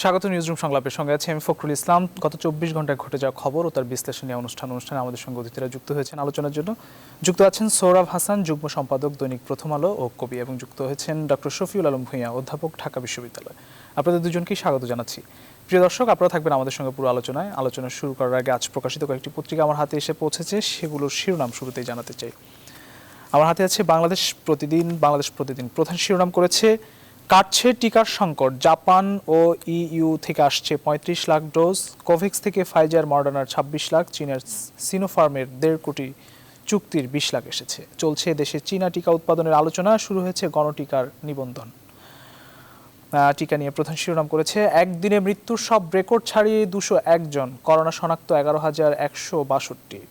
স্বাগত নিউজরুম সংলাপের সঙ্গে আছে আমি ফখরুল ইসলাম। গত ২৪ ঘন্টায় ঘটে যাওয়া খবর ও তার বিশ্লেষণী অনুষ্ঠানে আমাদের সঙ্গে অতিথিরা যুক্ত হয়েছেন আলোচনার জন্য। যুক্ত আছেন সৌরভ হাসান, যুগ্ম সম্পাদক, দৈনিক প্রথম আলো ও কবি, এবং যুক্ত হয়েছেন ডক্টর শফিউল আলম ভূঁইয়া, অধ্যাপক, ঢাকা বিশ্ববিদ্যালয়। আপনাদের দুজনকেই স্বাগত জানাচ্ছি। প্রিয় দর্শক, আপনারা থাকবেন আমাদের সঙ্গে পুরো আলোচনায়। আলোচনা শুরু করার আগে আজ প্রকাশিত কয়েকটি পত্রিকা আমার হাতে এসে পৌঁছেছে, সেগুলোর শিরোনাম শুরুতেই জানাতে চাই। আমার হাতে আছে বাংলাদেশ প্রতিদিন। প্রধান শিরোনাম করেছে, কাটছে টিকার সংকট, জাপান ও ইইউ থেকে আসছে ৩৫ লাখ ডোজ, কোভ্যাক্স থেকে ফাইজার, মডার্নার ২৬ লাখ, চীনের সিনোফার্মের ১.৫ কোটি চুক্তির ২০ লাখ এসেছে। চলছে দেশে চীনা টিকা উৎপাদনের আলোচনা, শুরু হয়েছে গণটিকার নিবন্ধন। টিকা নিয়ে প্রধান শিরোনাম করেছে, একদিনে মৃত্যুর সব রেকর্ড ছাড়িয়ে ২০১ জন, করোনা শনাক্ত ১১,১৬২।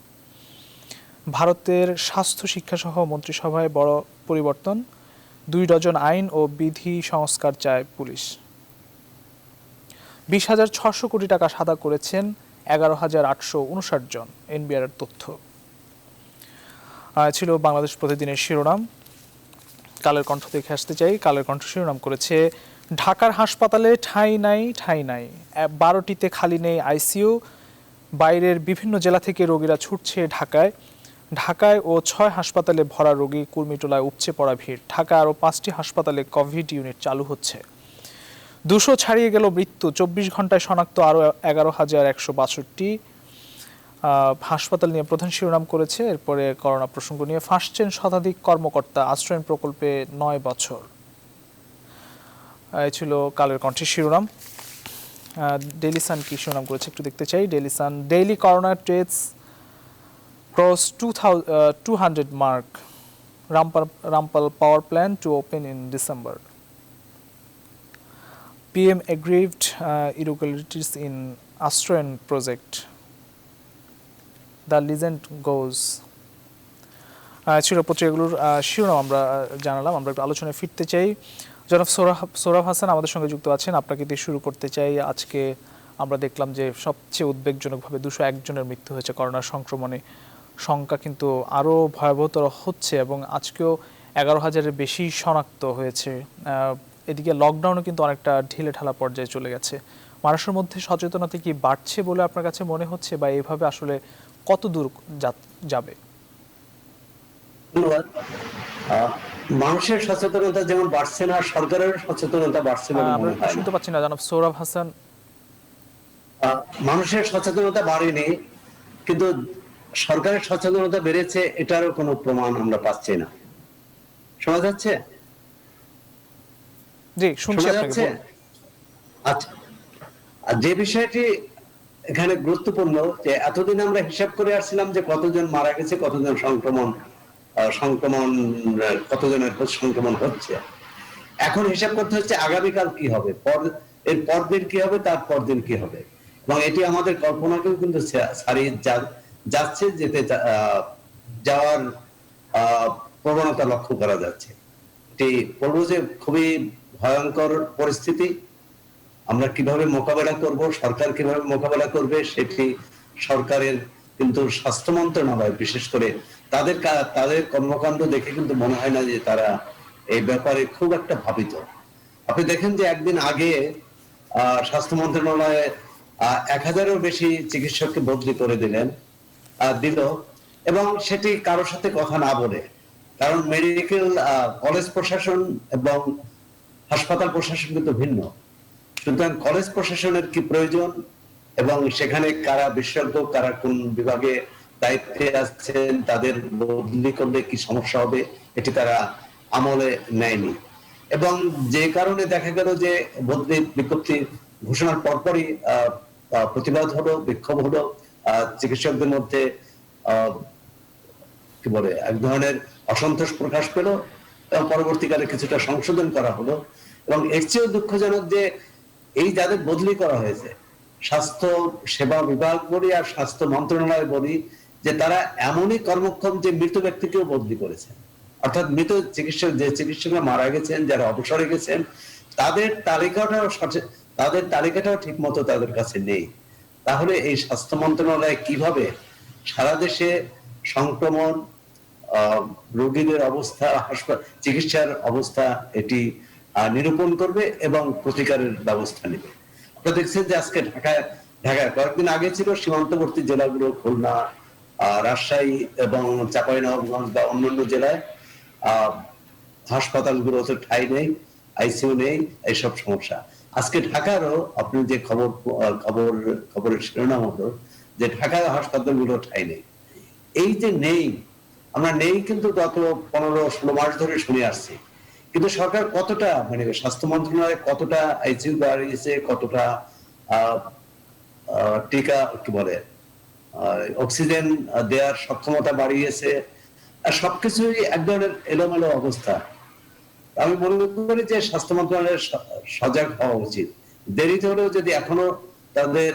ভারতের স্বাস্থ্য শিক্ষাসহ মন্ত্রিসভায় বড় পরিবর্তন, ২ ডজন আইন ও বিধি সংস্কার চায় পুলিশ। ২০,৬০০ কোটি টাকা সাদা করেছেন ১১,৮৫৯ জন, এনবিআর তথ্য। ছিল বাংলাদেশ প্রতিদিনের শিরোনাম। কালের কণ্ঠ দেখে আসতে চাই। কালের কণ্ঠ শিরোনাম করেছে, ঢাকার হাসপাতালে ঠাঁই নাই, ১২টিতে খালি নেই আইসিইউ, বাইরের বিভিন্ন জেলা থেকে রোগীরা ছুটছে ঢাকায় ও ৬ হাসপাতালে ভরা রোগী, কুর্মিটোলায় উপচে পড়া ভিড়। ঢাকা আরও ৫টি হাসপাতালে কোভিড ইউনিট চালু হচ্ছে। ২০০ ছাড়িয়ে গেল মৃত্যু, ২৪ ঘন্টায় শনাক্ত আরও ১১,১৬২। হাসপাতাল নিয়ে প্রধান শিরোনাম করেছে। এরপরে করোনা প্রসঙ্গ নিয়ে, ফাঁসছেন শতাধিক কর্মকর্তা, আশ্রয়ণ প্রকল্পে ৯ বছর। এই ছিল কালের কণ্ঠের শিরোনাম। ডেইলি সান কি শিরোনাম করেছে একটু দেখতে চাই। Daily Sun, daily corona test cross 200 mark. Rampal power plant to open in December. PM aggrieved irregularities in Astroen project. The legend goes. ছিল পত্রিকাগুলোর শিরোনাম আমরা জানালাম। আমরা একটু আলোচনায় ফিরতে চাই। জনাব সৌরভ হাসান আমাদের সঙ্গে যুক্ত আছেন। আপনাকে দিয়ে শুরু করতে চাই। আজকে আমরা দেখলাম যে সবচেয়ে উদ্বেগজনকভাবে ২০১ জনের মৃত্যু হয়েছে করোনা সংক্রমণে। সংখ্যা কিন্তু আরও ভয়াবহতর হচ্ছে এবং আজকেও ১১,০০০-এর বেশি শনাক্ত হয়েছে। এদিকে লকডাউনও কিন্তু অনেকটা ঢিলে ঢালা পর্যায়ে চলে গেছে। মানুষের মধ্যে সচেতনতা কি বাড়ছে বলে আপনার কাছে মনে হচ্ছে, বা এইভাবে আসলে কত দূর যাবে? ধন্যবাদ। মানুষের সচেতনতা যেমন বাড়ছে না, সরকারের সচেতনতা বাড়ছে বলে মনে হয় না। শুনতে পাচ্ছি না জনাব সৌরভ হাসান। মানুষের সচেতনতা বাড়েনি, কিন্তু সরকারের সচেতনতা বেড়েছে, এটারও কোনো প্রমাণ আমরা পাচ্ছি না। শোনা যাচ্ছে? জি, শুনছি আপনাকে। আচ্ছা, আর যে বিষয়টি এখানে গুরুত্বপূর্ণ, যে এতদিন আমরা হিসাব করে আসছিলাম যে কতজন মারা গেছে, কতজন সংক্রমণ কতজনের সংক্রমণ হচ্ছে। এখন হিসাব করতে হচ্ছে আগামীকাল কি হবে, এর পরদিন কি হবে, তার পরদিন কি হবে, এবং এটি আমাদের কল্পনাকেও কিন্তু ছাড়িয়ে যাচ্ছে, যাওয়ার প্রবণতা লক্ষ্য করা যাচ্ছে। এটি বলবো যে খুবই ভয়ঙ্কর পরিস্থিতি। আমরা কিভাবে মোকাবেলা করব, সরকার কিভাবে মোকাবেলা করবে, সেটি সরকারের কিন্তু স্বাস্থ্য মন্ত্রণালয় বিশেষ করে তাদের কর্মকাণ্ড দেখে কিন্তু মনে হয় না যে তারা এই ব্যাপারে খুব একটা ভাবিত। আপনি দেখেন যে একদিন আগে স্বাস্থ্য মন্ত্রণালয়ে ১,০০০-এরও বেশি চিকিৎসককে বদলি করে দিল, এবং সেটি কারোর সাথে কথা না বলে। কারণ মেডিকেল কলেজ প্রশাসন এবং হাসপাতাল প্রশাসন কিন্তু ভিন্ন। সুতরাং কলেজ প্রশাসনের কি প্রয়োজন এবং সেখানে কারা বিশেষজ্ঞ, কারা কোন বিভাগে দায়িত্বে আছেন, তাদের বদলি করলে কি সমস্যা হবে, এটি তারা আমলে নেয়নি। এবং যে কারণে দেখা গেল যে বদলি বিজ্ঞপ্তি ঘোষণার পরপরই প্রতিবাদ হলো, বিক্ষোভ হলো, চিকিৎসকদের মধ্যে কি বলে এক ধরনের অসন্তোষ প্রকাশ পেল, এবং পরবর্তীকালে কিছুটা সংশোধন করা হলো। এবং এর চেয়েও দুঃখজনক যে এই যাদের বদলি করা হয়েছে, স্বাস্থ্য সেবা বিভাগ বলি আর স্বাস্থ্য মন্ত্রণালয় বলি, যে তারা এমনই কর্মক্ষম যে মৃত ব্যক্তিকেও বদলি করেছেন। অর্থাৎ মৃত চিকিৎসকরা মারা গেছেন, যারা অবসরে গেছেন, তাদের তালিকাটাও ঠিক মতো তাদের কাছে নেই। তাহলে এই স্বাস্থ্য মন্ত্রণালয় কিভাবে সারা দেশে সংক্রমণ, রোগীদের অবস্থা, চিকিৎসার অবস্থা এটি নিরূপণ করবে এবং প্রতিকারের ব্যবস্থা নেবে? আপনারা দেখছেন যে আজকে ঢাকায় কয়েকদিন আগে ছিল সীমান্তবর্তী জেলাগুলো খুলনা, রাজশাহী এবং চাঁপাইনবাবগঞ্জ বা অন্যান্য জেলায় হাসপাতালগুলোতে ঠাঁই নেই, আইসিইউ নেই, এইসব সমস্যা। আজকে ঢাকারও আপনি যে খবরের শিরোনাম হলো যে ঢাকার হাসপাতালগুলো ঠাঁই নেই। এই যে নেই, আমরা নেই কিন্তু গত 15-16 মাস ধরে শুনে আসছি, কিন্তু সরকার কতটা মানে স্বাস্থ্য মন্ত্রণালয় কতটা আইসিইউ বাড়িয়েছে, কতটা টিকা কি বলে অক্সিজেন দেওয়ার সক্ষমতা বাড়িয়েছে, আর সবকিছুই এক ধরনের এলোমেলো অবস্থা। আমি মনে করি যে স্বাস্থ্য মন্ত্রণালয়ের সজাগ হওয়া উচিত। দেরিতে হলেও যদি এখনো তাদের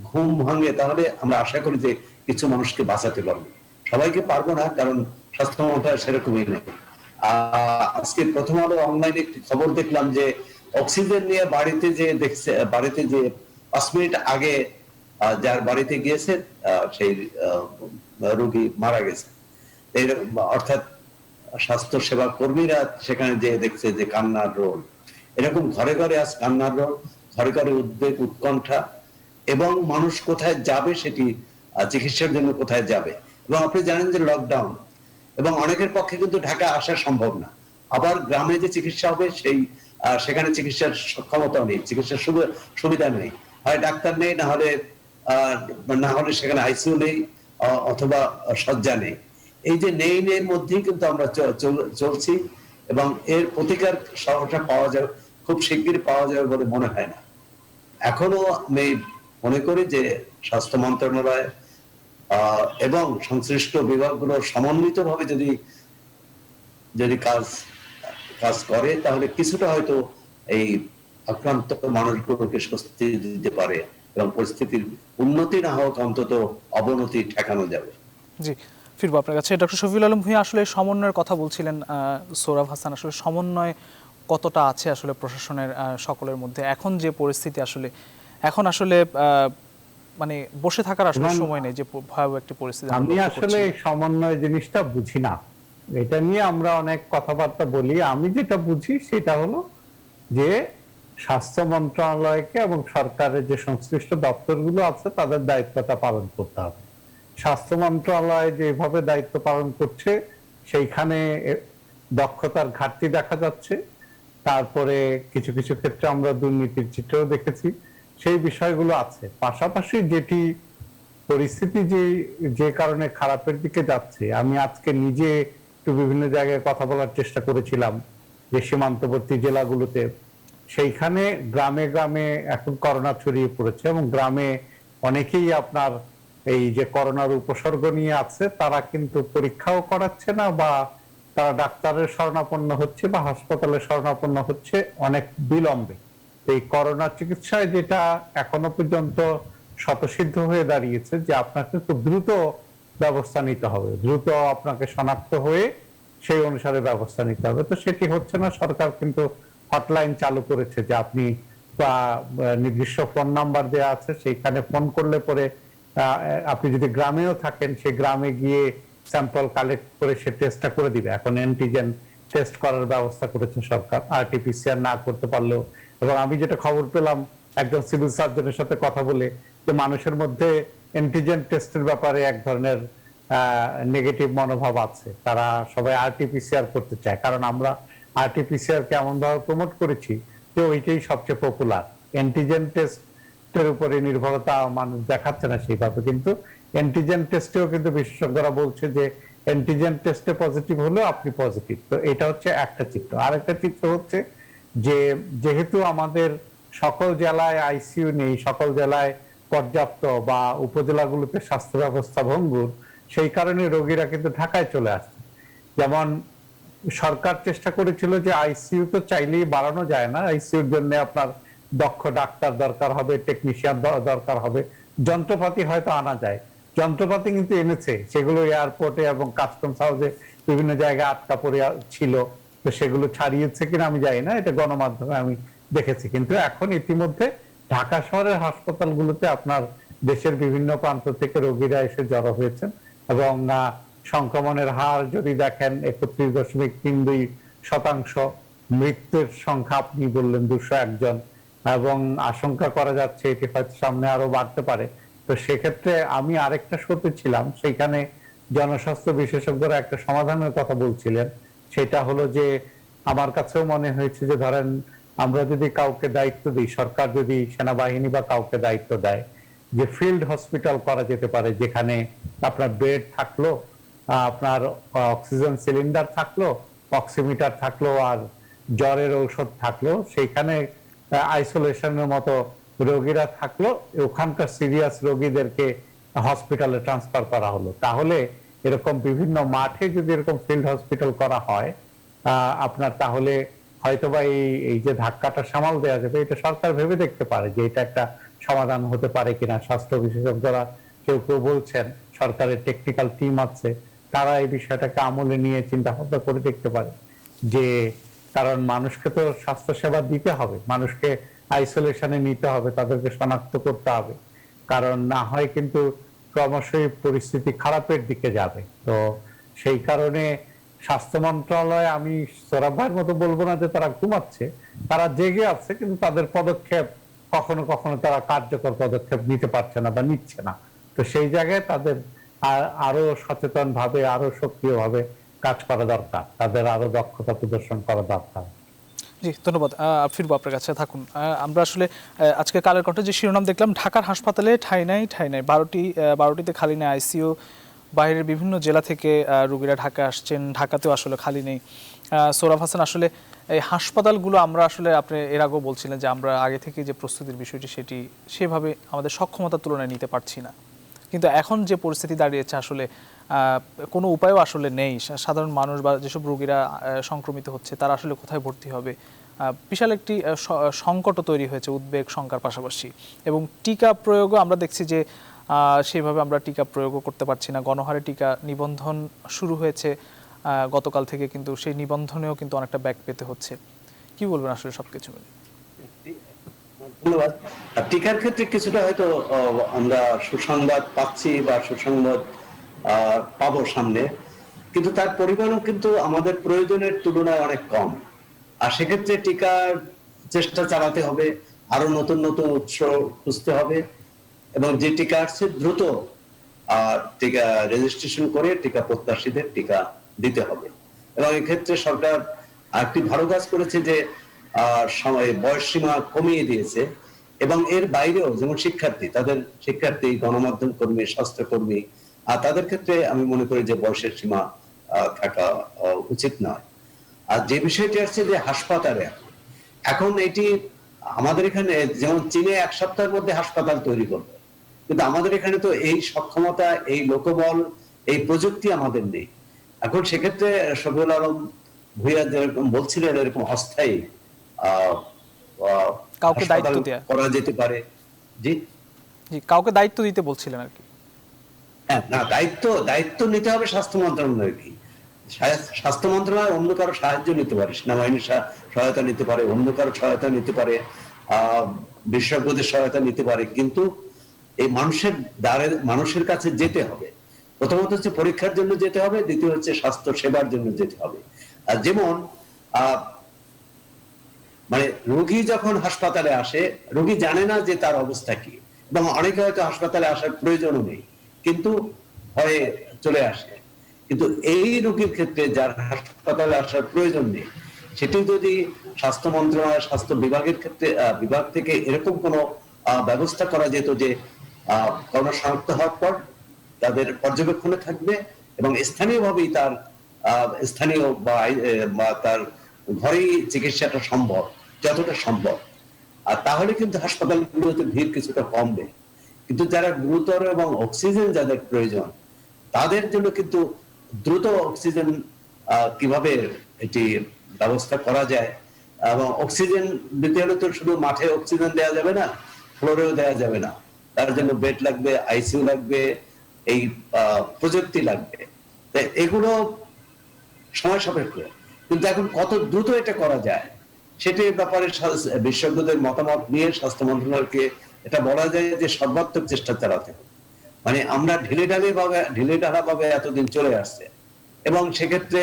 ঘুম ভাঙে, তাহলে আমরা আশা করি যে কিছু মানুষকে বাঁচাতে পারবো। সবাইকে পারবো না, কারণ স্বাস্থ্য মন্ত্রণালয় সেরকমই নেই। আজকে প্রথম আলো অনলাইনে একটি খবর দেখলাম যে অক্সিজেন নিয়ে বাড়িতে যে 5 মিনিট আগে যার বাড়িতে গিয়েছে সেই রোগী মারা গেছে। অর্থাৎ স্বাস্থ্য সেবা কর্মীরা সেখানে যে দেখছে যে কান্নার রোল, এরকম ঘরে ঘরে আজ কান্নার রোল, ঘরে ঘরে উদ্বেগ, উৎকণ্ঠা, এবং মানুষ কোথায় যাবে সেটি চিকিৎসার জন্য কোথায় যাবে। এবং আপনি জানেন যে লকডাউন, এবং অনেকের পক্ষে কিন্তু ঢাকা আসা সম্ভব না। আবার গ্রামে যে চিকিৎসা হবে সেখানে চিকিৎসার সক্ষমতা নেই, চিকিৎসার সুবিধা নেই, হয় ডাক্তার নেই, না হলে সেখানে আইসিইউ নেই, অথবা শয্যা নেই। এই যে নেই নেই মধ্যেই কিন্তু আমরা চলছি, এবং এর প্রতিকার সহসা পাওয়া যাবে, খুব শিগগির পাওয়া যাবে বলে মনে হয় না। এখনো আমি মনে করি যে স্বাস্থ্য মন্ত্রণালয় এবং সংশ্লিষ্ট বিভাগগুলো সমন্বিতভাবে যদি কাজ করে, তাহলে কিছুটা হয়তো এই আক্রান্ত মানুষগুলোকে স্বস্তি দিতে পারে, এবং পরিস্থিতির উন্নতি না হোক, অন্তত অবনতি ঠেকানো যাবে। জি, ফিরবো আপনার কাছে। ডক্টর শফিউল আলম ভূঁইয়া, আসলে সমন্বয়ের কথা বলছিলেন সোহরাব হাসান, আসলে সমন্বয় কতটা আছে আসলে প্রশাসনের সকলের মধ্যে? এখন যে পরিস্থিতি, এখন আসলে মানে বসে থাকার আসলে সময় নেই, যে ভয়াবহ একটি পরিস্থিতি। আমি আসলে সমন্বয় জিনিসটা বুঝি না, এটা নিয়ে আমরা অনেক কথাবার্তা বলি। আমি যেটা বুঝি সেটা হলো যে স্বাস্থ্য মন্ত্রণালয়কে এবং সরকারের যে সংশ্লিষ্ট দপ্তরগুলো আছে তাদের দায়িত্বটা পালন করতে হবে। স্বাস্থ্য মন্ত্রণালয় যেভাবে দায়িত্ব পালন করছে সেইখানে দক্ষতার ঘাটতি দেখা যাচ্ছে। তারপরে কিছু কিছু ক্ষেত্রে আমরা দুর্নীতির চিত্রও দেখেছি, সেই বিষয়গুলো আছে। পাশাপাশি যেটি পরিস্থিতি যে কারণে খারাপের দিকে যাচ্ছে, আমি আজকে নিজে একটু বিভিন্ন জায়গায় কথা বলার চেষ্টা করেছিলাম যে সীমান্তবর্তী জেলাগুলোতে, সেইখানে গ্রামে গ্রামে এখন করোনা ছড়িয়ে পড়েছে, এবং গ্রামে অনেকেই আপনার এই যে করোনার উপসর্গ নিয়ে আছে, তারা কিন্তু পরীক্ষাও করাচ্ছে না, বা তারা ডাক্তারের শরণাপন্ন হচ্ছে বা হাসপাতালে শরণাপন্ন হচ্ছে অনেক বিলম্বে। এই করোনা চিকিৎসায় যেটা এখনো পর্যন্ত স্বতঃসিদ্ধ হয়ে দাঁড়িয়েছে যে আপনাকে খুব দ্রুত ব্যবস্থা নিতে হবে, দ্রুত আপনাকে শনাক্ত হয়ে সেই অনুসারে ব্যবস্থা নিতে হবে। তো সেটি হচ্ছে না। সরকার কিন্তু হটলাইন চালু করেছে যে আপনি নির্দিষ্ট ফোন নাম্বার দেওয়া আছে, সেইখানে ফোন করলে পরে আপনি যদি গ্রামেও থাকেন, সেই গ্রামে গিয়ে স্যাম্পল কালেক্ট করে সে টেস্টটা করে দিবে। এখন অ্যান্টিজেন টেস্ট করার ব্যবস্থা করেছে সরকার, আরটিপিসিআর না করতে পারলেও। এবং আমি যেটা খবর পেলাম একজন সিভিল সার্জনের সাথে কথা বলে, যে মানুষের মধ্যে অ্যান্টিজেন টেস্টের ব্যাপারে এক ধরনের নেগেটিভ মনোভাব আছে, তারা সবাই আরটিপিসিআর করতে চায়। কারণ আমরা আরটিপিসিআর কে এমন ভাবে প্রমোট করেছি যে ওইটাই সবচেয়ে পপুলার। অ্যান্টিজেন টেস্টের উপরে নির্ভরতা মানুষ দেখাচ্ছে না সেইভাবে, কিন্তু অ্যান্টিজেন টেস্টেও কিন্তু বিশেষজ্ঞরা বলছে যে অ্যান্টিজেন টেস্টে পজিটিভ হলেও আপনি পজিটিভ। তো এটা হচ্ছে একটা চিত্র। আরেকটা চিত্র হচ্ছে যে যেহেতু আমাদের সকল জেলায় আইসিইউ নেই, সকল জেলায় পর্যাপ্ত বা উপজেলাগুলোতে স্বাস্থ্য ব্যবস্থা ভঙ্গুর, সেই কারণে রোগীরা কিন্তু ঢাকায় চলে আসছে। যেমন সরকার চেষ্টা করেছিল যে আইসিইউ তো চাইলেই বাড়ানো যায় না, আইসিইউর জন্য আপনার দক্ষ ডাক্তার দরকার হবে, টেকনিশিয়ান দরকার হবে, যন্ত্রপাতি হয়তো আনা যায়, যন্ত্রপাতি কিন্তু এনেছে, সেগুলো এয়ারপোর্টে এবং কাস্টমস হাউসে বিভিন্ন জায়গায় আটকা পড়ে ছিল। তো সেগুলো ছাড়িয়েছে কিনা আমি জানি না, এটা গণমাধ্যমে আমি দেখেছি। কিন্তু এখন ইতিমধ্যে ঢাকা শহরের হাসপাতালগুলোতে আপনার দেশের বিভিন্ন প্রান্ত থেকে রোগীরা এসে জড়ো হয়েছেন, এবং সংক্রমণের হার যদি দেখেন 31.32%, মৃত্যুর সংখ্যা আপনি বললেন 201 জন, এবং আশঙ্কা করা যাচ্ছে এটি হয়তো সামনে আরো বাড়তে পারে। তো সেক্ষেত্রে আমি আরেকটা শোতে ছিলাম, সেখানে জনস্বাস্থ্য বিশেষজ্ঞরা একটা সমাধানের কথা বলছিলেন। সেটা হলো যে আমার কাছেও মনে হয়েছে যে ধরেন আমরা যদি কাউকে দায়িত্ব দিই, সরকার যদি সেনাবাহিনী বা কাউকে দায়িত্ব দেয় যে ফিল্ড হসপিটাল করা যেতে পারে, যেখানে আপনার বেড থাকলো, আপনার অক্সিজেন সিলিন্ডার থাকলো, অক্সিমিটার থাকলো, আর জ্বরের ঔষধ থাকলো, সেইখানে আইসোলেশনের মতো রোগীরা থাকলো, ওখানকার সিরিয়াস রোগীদেরকে হসপিটালে ট্রান্সফার করা হলো। তাহলে এরকম বিভিন্ন মাঠে যদি এরকম ফিল্ড হসপিটাল করা হয় আপনার, তাহলে হয়তোবা এই যে ধাক্কাটা সামাল দেওয়া যাবে। এটা সরকার ভেবে দেখতে পারে যে এটা একটা সমাধান হতে পারে কিনা। স্বাস্থ্য বিশেষজ্ঞরা কেউ কেউ বলছেন, সরকারের টেকনিক্যাল টিম আছে, তারা এই বিষয়টাকে আমলে নিয়ে চিন্তা ভাবনা করে দেখতে পারে যে, কারণ মানুষকে তো স্বাস্থ্য সেবা দিতে হবে, মানুষকে আইসোলেশনে নিতে হবে, তাদেরকে শনাক্ত করতে হবে, কারণ না হয় কিন্তু ক্রমশই পরিস্থিতি খারাপের দিকে যাবে। তো সেই কারণে স্বাস্থ্য মন্ত্রণালয়, আমি সোহরাব ভাইয়ের মতো বলবো না যে তারা ঘুমাচ্ছে, তারা জেগে আছে, কিন্তু তাদের পদক্ষেপ কখনো কখনো তারা কার্যকর পদক্ষেপ নিতে পারছে না বা নিচ্ছে না। তো সেই জায়গায় তাদের আরো সচেতন ভাবে, আরো সক্রিয় ভাবে কাজ করা দরকার, তাদের আরো দক্ষতা প্রদর্শন করা দরকার। জি, ধন্যবাদ। ফিরবো আপনার কাছে, থাকুন। আমরা আসলে আজকে কালের কণ্ঠে যে শিরোনাম দেখলাম, ঢাকার হাসপাতালে ঠাঁই নাই, 12টিতে খালি নেই আইসিইউ, বাইরের বিভিন্ন জেলা থেকে রোগীরা ঢাকা আসছেন, ঢাকাতেও আসলে খালি নেই। সোহরাব হাসান, আসলে এই হাসপাতালগুলো আমরা আসলে, আপনি এর আগেও বলছিলেন যে আমরা আগে থেকে যে প্রস্তুতির বিষয়টি সেটি সেভাবে আমাদের সক্ষমতার তুলনায় নিতে পারছি না, কিন্তু এখন যে পরিস্থিতি দাঁড়িয়েছে আসলে কোনো উপায়ও আসলে নেই। সাধারণ মানুষ বা যেসব রোগীরা সংক্রমিত হচ্ছে তারা আসলে কোথায় ভর্তি হবে, বিশাল একটি সংকটও তৈরি হয়েছে, উদ্বেগ শঙ্কার পাশাপাশি। এবং টিকা প্রয়োগও আমরা দেখছি যে সেভাবে আমরা টিকা প্রয়োগও করতে পারছি না। গণহারে টিকা নিবন্ধন শুরু হয়েছে গতকাল থেকে, কিন্তু সেই নিবন্ধনেও কিন্তু অনেকটা ব্যাক পেতে হচ্ছে। কি বলবেন আসলে সবকিছু মিলে? ধন্যবাদ। টিকার ক্ষেত্রে কিছুটা হয়তো আমরা সুসংবাদ পাচ্ছি বা সুসংবাদ পাবো সামনে, কিন্তু তার পরিমাণও কিন্তু আমাদের প্রয়োজনের তুলনায় অনেক কম। আর সেক্ষেত্রে টিকার চেষ্টা চালাতে হবে, আরো নতুন নতুন উৎস খুঁজতে হবে, এবং যে টিকা আসছে দ্রুত টিকা রেজিস্ট্রেশন করে টিকা প্রত্যাশীদের টিকা দিতে হবে। এবং এক্ষেত্রে সরকার একটি ভালো কাজ করেছে যে সময় বয়স সীমা কমিয়ে দিয়েছে, এবং এর বাইরেও যেমন শিক্ষার্থী, গণমাধ্যম কর্মী, স্বাস্থ্যকর্মী, তাদের ক্ষেত্রে আমি মনে করি যে বয়সের সীমা থাকা উচিত নয়। আর যে বিষয়টি আসছে যে হাসপাতালে এখন এটি আমাদের এখানে যেমন চীনে 1 সপ্তাহের মধ্যে হাসপাতাল তৈরি করবে, কিন্তু আমাদের এখানে তো এই সক্ষমতা, এই লোকবল, এই প্রযুক্তি আমাদের নেই। এখন সেক্ষেত্রে শফিউল আলম ভূঁইয়া যেরকম বলছিলেন, এরকম অস্থায়ী কাউকে দায়িত্ব দেয়া করা যেতে পারে। জি জি, কাউকে দায়িত্ব দিতে বলছিলেন আর কি। হ্যাঁ, না, দায়িত্ব নিতে হবে স্বাস্থ্য মন্ত্রণালয়। কি স্বাস্থ্য মন্ত্রণালয় অন্য কারো সাহায্য নিতে পারে, সেনাবাহিনীর সহায়তা নিতে পারে, অন্য কারো সহায়তা নিতে পারে, বিশেষজ্ঞদের সহায়তা নিতে পারে, কিন্তু এই মানুষের কাছে যেতে হবে। প্রথমত হচ্ছে পরীক্ষার জন্য যেতে হবে, দ্বিতীয় হচ্ছে স্বাস্থ্য সেবার জন্য যেতে হবে। আর যেমন মানে রোগী যখন হাসপাতালে আসে, রোগী জানে না যে তার অবস্থা কি, এবং অনেকে হয়তো হাসপাতালে আসার প্রয়োজনও নেই, কিন্তু ভয়ে চলে আসে। কিন্তু এই রোগীর ক্ষেত্রে যার হাসপাতালে আসার প্রয়োজন নেই, সেটি যদি স্বাস্থ্য মন্ত্রণালয়, স্বাস্থ্য বিভাগের ক্ষেত্রে বিভাগ থেকে এরকম কোনো ব্যবস্থা করা যেত যে করোনা শনাক্ত হওয়ার পর তাদের পর্যবেক্ষণে থাকবে, এবং স্থানীয়ভাবেই তার স্থানীয় বা তার ঘরেই চিকিৎসাটা সম্ভব, যতটা সম্ভব। আর তাহলে কিন্তু হাসপাতালগুলোতে ভিড় কিছুটা কমবে। কিন্তু যারা গুরুতর এবং অক্সিজেন যাদের প্রয়োজন, তাদের জন্য কিন্তু দ্রুত অক্সিজেন কিভাবে এটি ব্যবস্থা করা যায়, এবং অক্সিজেন দিতে হলে তো শুধু মাঠে অক্সিজেন দেওয়া যাবে না, ফ্লোরেও দেওয়া যাবে না, তার জন্য বেড লাগবে, আইসিইউ লাগবে, এই প্রযুক্তি লাগবে। এগুলো সময় সাপেক্ষ, কিন্তু এখন কত দ্রুত এটা করা যায় সেটির ব্যাপারে বিশেষজ্ঞদের মতামত নিয়ে স্বাস্থ্য মন্ত্রণালয়কে এটা বলা যায় যে সর্বাত্মক চেষ্টা চালাতে হবে। মানে আমরা ঢিলেঢালা ভাবে এতদিন চলে আসছে, এবং সেক্ষেত্রে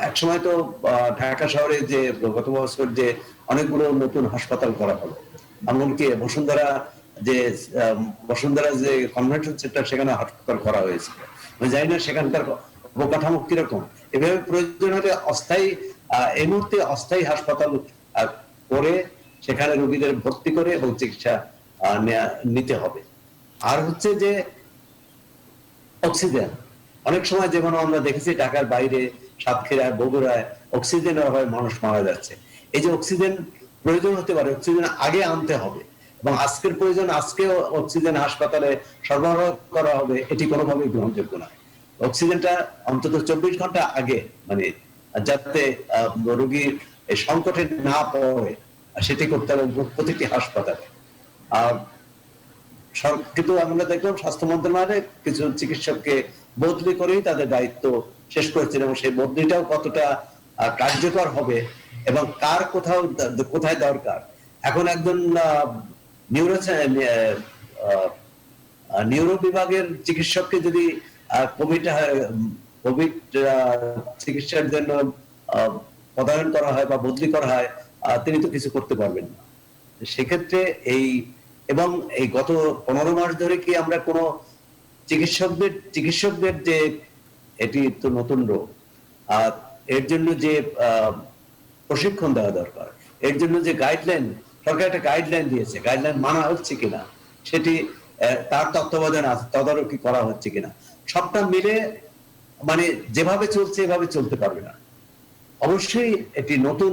একসময় তো ঢাকা শহরে যে গত বছর যে অনেকগুলো নতুন হাসপাতাল করা হলো, এমনকি বসুন্ধরা যে কনভেনশন সেন্টার সেখানে হাসপাতাল করা হয়েছিল। আমি জানি না সেখানকার অবকাঠামো কিরকম। এভাবে প্রয়োজন হলে অস্থায়ী এই মুহূর্তে অস্থায়ী হাসপাতাল করে সেখানে রোগীদের ভর্তি করে এবং চিকিৎসা নিতে হবে। আর হচ্ছে যে অক্সিজেন, অনেক সময় যেমন আমরা দেখেছি ঢাকার বাইরে সাতক্ষীরায়, বগুড়ায় অক্সিজেনের অভাবে মানুষ মারা যাচ্ছে। এই যে অক্সিজেন প্রয়োজন হতে পারে, অক্সিজেন আগে আনতে হবে এবং আজকের প্রয়োজন আজকে অক্সিজেন হাসপাতালে সরবরাহ করা হবে, এটি কোনোভাবেই গ্রহণযোগ্য নয়। অক্সিজেনটা অন্তত 24 ঘন্টা আগে, মানে যাতে রোগীর সংকটে না পড়ে সেটি করতে হবে প্রতিটি হাসপাতালে। আর কিন্তু আমরা দেখলাম স্বাস্থ্য মন্ত্রণালয়ে কিছু চিকিৎসককে বদলি করেই তাদের দায়িত্ব শেষ করেছেন, এবং সেই বদলিটাও কতটা কার্যকর হবে এবং কার কোথায় দরকার। এখন একজন নিউরো বিভাগের চিকিৎসককে যদি কোভিড চিকিৎসার জন্য পদায়ন করা হয় বা বদলি করা হয়, তিনি তো কিছু করতে পারবেন না। সেক্ষেত্রে এবং এই গত 15 মাস ধরে কি আমরা কোন চিকিৎসকদের যে এটি তো নতুন রোগ, এর জন্য যে প্রশিক্ষণ দেওয়া দরকার, এর জন্য যে গাইডলাইন, সরকার একটা গাইডলাইন দিয়েছে, গাইডলাইন মানা হচ্ছে কিনা সেটি তার তত্ত্বাবধানে তদারকি করা হচ্ছে কিনা, সবটা মিলে মানে যেভাবে চলছে এভাবে চলতে পারবে না। অবশ্যই এটি নতুন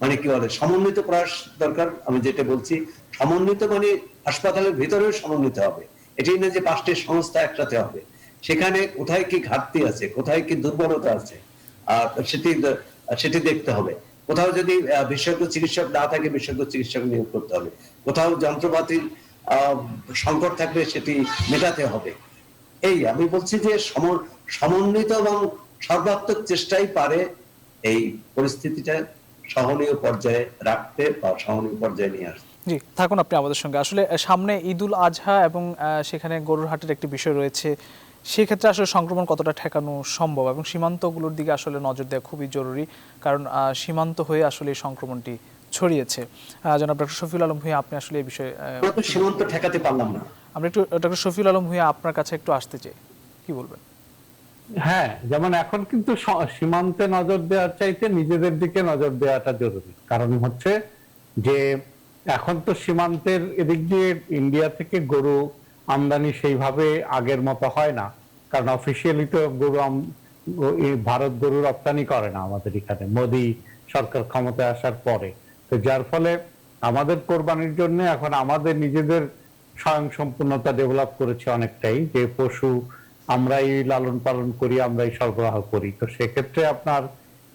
মানে কি বলে সমন্বিত প্রয়াস দরকার। আমি যেটা বলছি সমন্বিত মানে হাসপাতালের ভিতরেও সমন্বিত হবে, এটি না যে 5টি সংস্থা একসাথে হবে। সেখানে কোথায় কি ঘাটতি আছে, কোথায় কি দুর্বলতা আছে সেটি দেখতে হবে। কোথাও যদি বিশেষজ্ঞ চিকিৎসক না থাকে বিশেষজ্ঞ চিকিৎসক নিয়োগ করতে হবে, কোথাও যন্ত্রপাতির সংকট থাকলে সেটি মেটাতে হবে। আমি বলছি যে সমন্বিত এবং সর্বাত্মক চেষ্টাই পারে এই পরিস্থিতিটা সহনীয় পর্যায়ে রাখতে বা সহনীয় পর্যায়ে নিয়ে আসতে। জি, থাকুন আপনি আমাদের সঙ্গে। আসলে সামনে ঈদুল আজহা এবং সেখানে গরুর হাটের একটি বিষয় রয়েছে, সেক্ষেত্রে আসলে সংক্রমণ কতটা ঠেকানো সম্ভব এবং সীমান্তগুলোর দিকে আসলে নজর দেওয়া খুবই জরুরি, কারণ সীমান্ত হয়ে আসলে এই সংক্রমণটি ছড়িয়েছে। জনাব ডক্টর শফিউল আলম ভূঁইয়া, আপনি আসলে এই বিষয়ে সীমান্ত ঠেকাতে পারলাম না। আমরা একটু ডক্টর শফিউল আলম ভূঁইয়া আপনার কাছে একটু আসতে চাই, কি বলবেন? হ্যাঁ, যেমন এখন কিন্তু সীমান্তে নজর দেওয়ার চাইতে নিজেদের দিকে নজর দেওয়াটা জরুরি। কারণ হচ্ছে যে এখন তো সীমান্তের এদিক দিয়ে ইন্ডিয়া থেকে গরু আমদানি সেইভাবে আগের মতো হয় না, কারণ অফিসিয়ালি তো ভারত গরু রপ্তানি করে না আমাদের এখানে, মোদী সরকার ক্ষমতায় আসার পরে। তো যার ফলে আমাদের কোরবানির জন্য এখন আমাদের নিজেদের স্বয়ংসম্পূর্ণতা ডেভেলপ করেছে অনেকটাই, যে পশু আমরাই লালন পালন করি, আমরাই সরবরাহ করি। তো সেক্ষেত্রে আপনার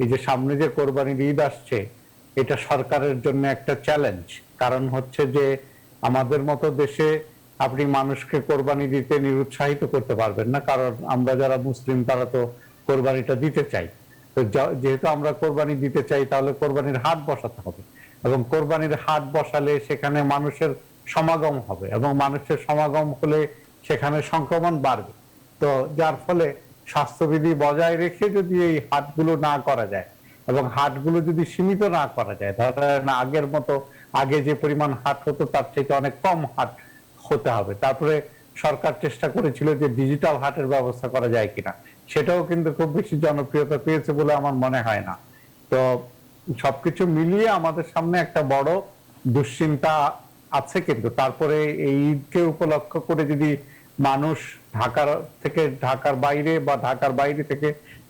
এই যে সামনে যে কোরবানির ঈদ আসছে, এটা সরকারের জন্য একটা চ্যালেঞ্জ। কারণ হচ্ছে যে আমাদের মতো দেশে আপনি মানুষকে কোরবানি দিতে নিরুৎসাহিত করতে পারবেন না, কারণ আমরা যারা মুসলিম তারা তো কোরবানিটা দিতে চাই। তো যেহেতু আমরা কোরবানি দিতে চাই, তাহলে কোরবানির হাট বসাতে হবে, এবং কোরবানির হাট বসালে সেখানে মানুষের সমাগম হবে, এবং মানুষের সমাগম হলে সেখানে সংক্রমণ বাড়বে। তো যার ফলে স্বাস্থ্যবিধি বজায় রেখে যদি এই হাটগুলো না করা যায় এবং হাটগুলো যদি সীমিত না করা যায়, ধরেন আগের মতো আগে যে পরিমাণ হাট হতো তার থেকে অনেক কম হাট হতে হবে। তারপরে সরকার চেষ্টা করেছিল যে ডিজিটাল হাটের ব্যবস্থা করা যায় কিনা, সেটাও কিন্তু খুব বেশি জনপ্রিয়তা পেয়েছে বলে আমার মনে হয় না। তো সবকিছু মিলিয়ে আমাদের সামনে একটা বড় দুশ্চিন্তা আছে। কিন্তু তারপরে এই ঈদকে উপলক্ষ করে যদি মানুষ ঢাকার বাইরে বা ঢাকার বাইরে থেকে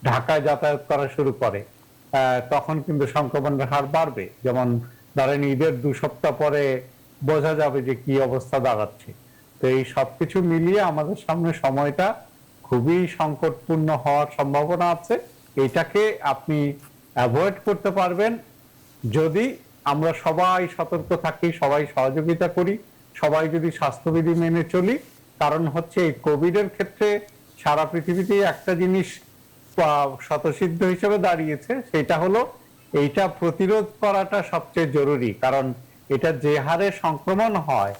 ঢাকায় যাতায়াত করা শুরু করে, তখন কিন্তু সংক্রমণের হার বাড়বে। যেমন ধরেন ঈদের 2 সপ্তাহ পরে বোঝা যাবে যে কি অবস্থা দাঁড়াচ্ছে। তো এই সবকিছু মিলিয়ে আমাদের সামনে সময়টা খুবই সংকটপূর্ণ হওয়ার সম্ভাবনা আছে। এটাকে আপনি অ্যাভয়েড করতে পারবেন যদি আমরা সবাই সতর্ক থাকি, সবাই সহযোগিতা করি, সবাই যদি স্বাস্থ্যবিধি মেনে চলি। কারণ হচ্ছে এই কোভিড এর ক্ষেত্রে সারা পৃথিবীতে একটা জিনিস স্বতঃসিদ্ধ হিসেবে দাঁড়িয়েছে, সেটা হলো এইটা প্রতিরোধ করাটা সবচেয়ে জরুরি। কারণ এটা যে হারে সংক্রমণ হয়,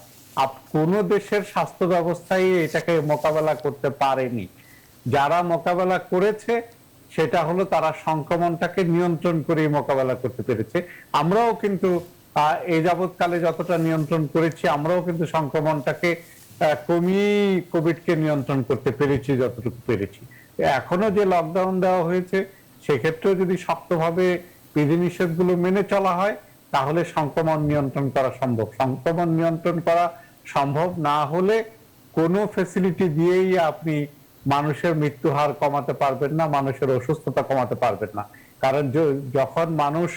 কোনো দেশের স্বাস্থ্য ব্যবস্থায় এটাকে মোকাবেলা করতে পারেনি। যারা মোকাবেলা করেছে সেটা হলো তারা সংক্রমণটাকে নিয়ন্ত্রণ করে মোকাবেলা করতে পেরেছে। আমরাও কিন্তু এই যাবৎকালে যতটা নিয়ন্ত্রণ করেছি, আমরাও কিন্তু সংক্রমণটাকে কমিয়ে কোভিডকে নিয়ন্ত্রণ করতে পেরেছি যতটুকু পেরেছি। এখনো যে লকডাউন দেওয়া হয়েছে, সেক্ষেত্রেও যদি শক্তভাবে বিধিনিষেধগুলো মেনে চলা হয়, তাহলে সংক্রমণ নিয়ন্ত্রণ করা সম্ভব। সংক্রমণ নিয়ন্ত্রণ করা সম্ভব না হলে কোনো ফ্যাসিলিটি দিয়েই আপনি মানুষের মৃত্যু হার কমাতে পারবেন না, মানুষের অসুস্থতা কমাতে পারবেন না। কারণ যখন মানুষ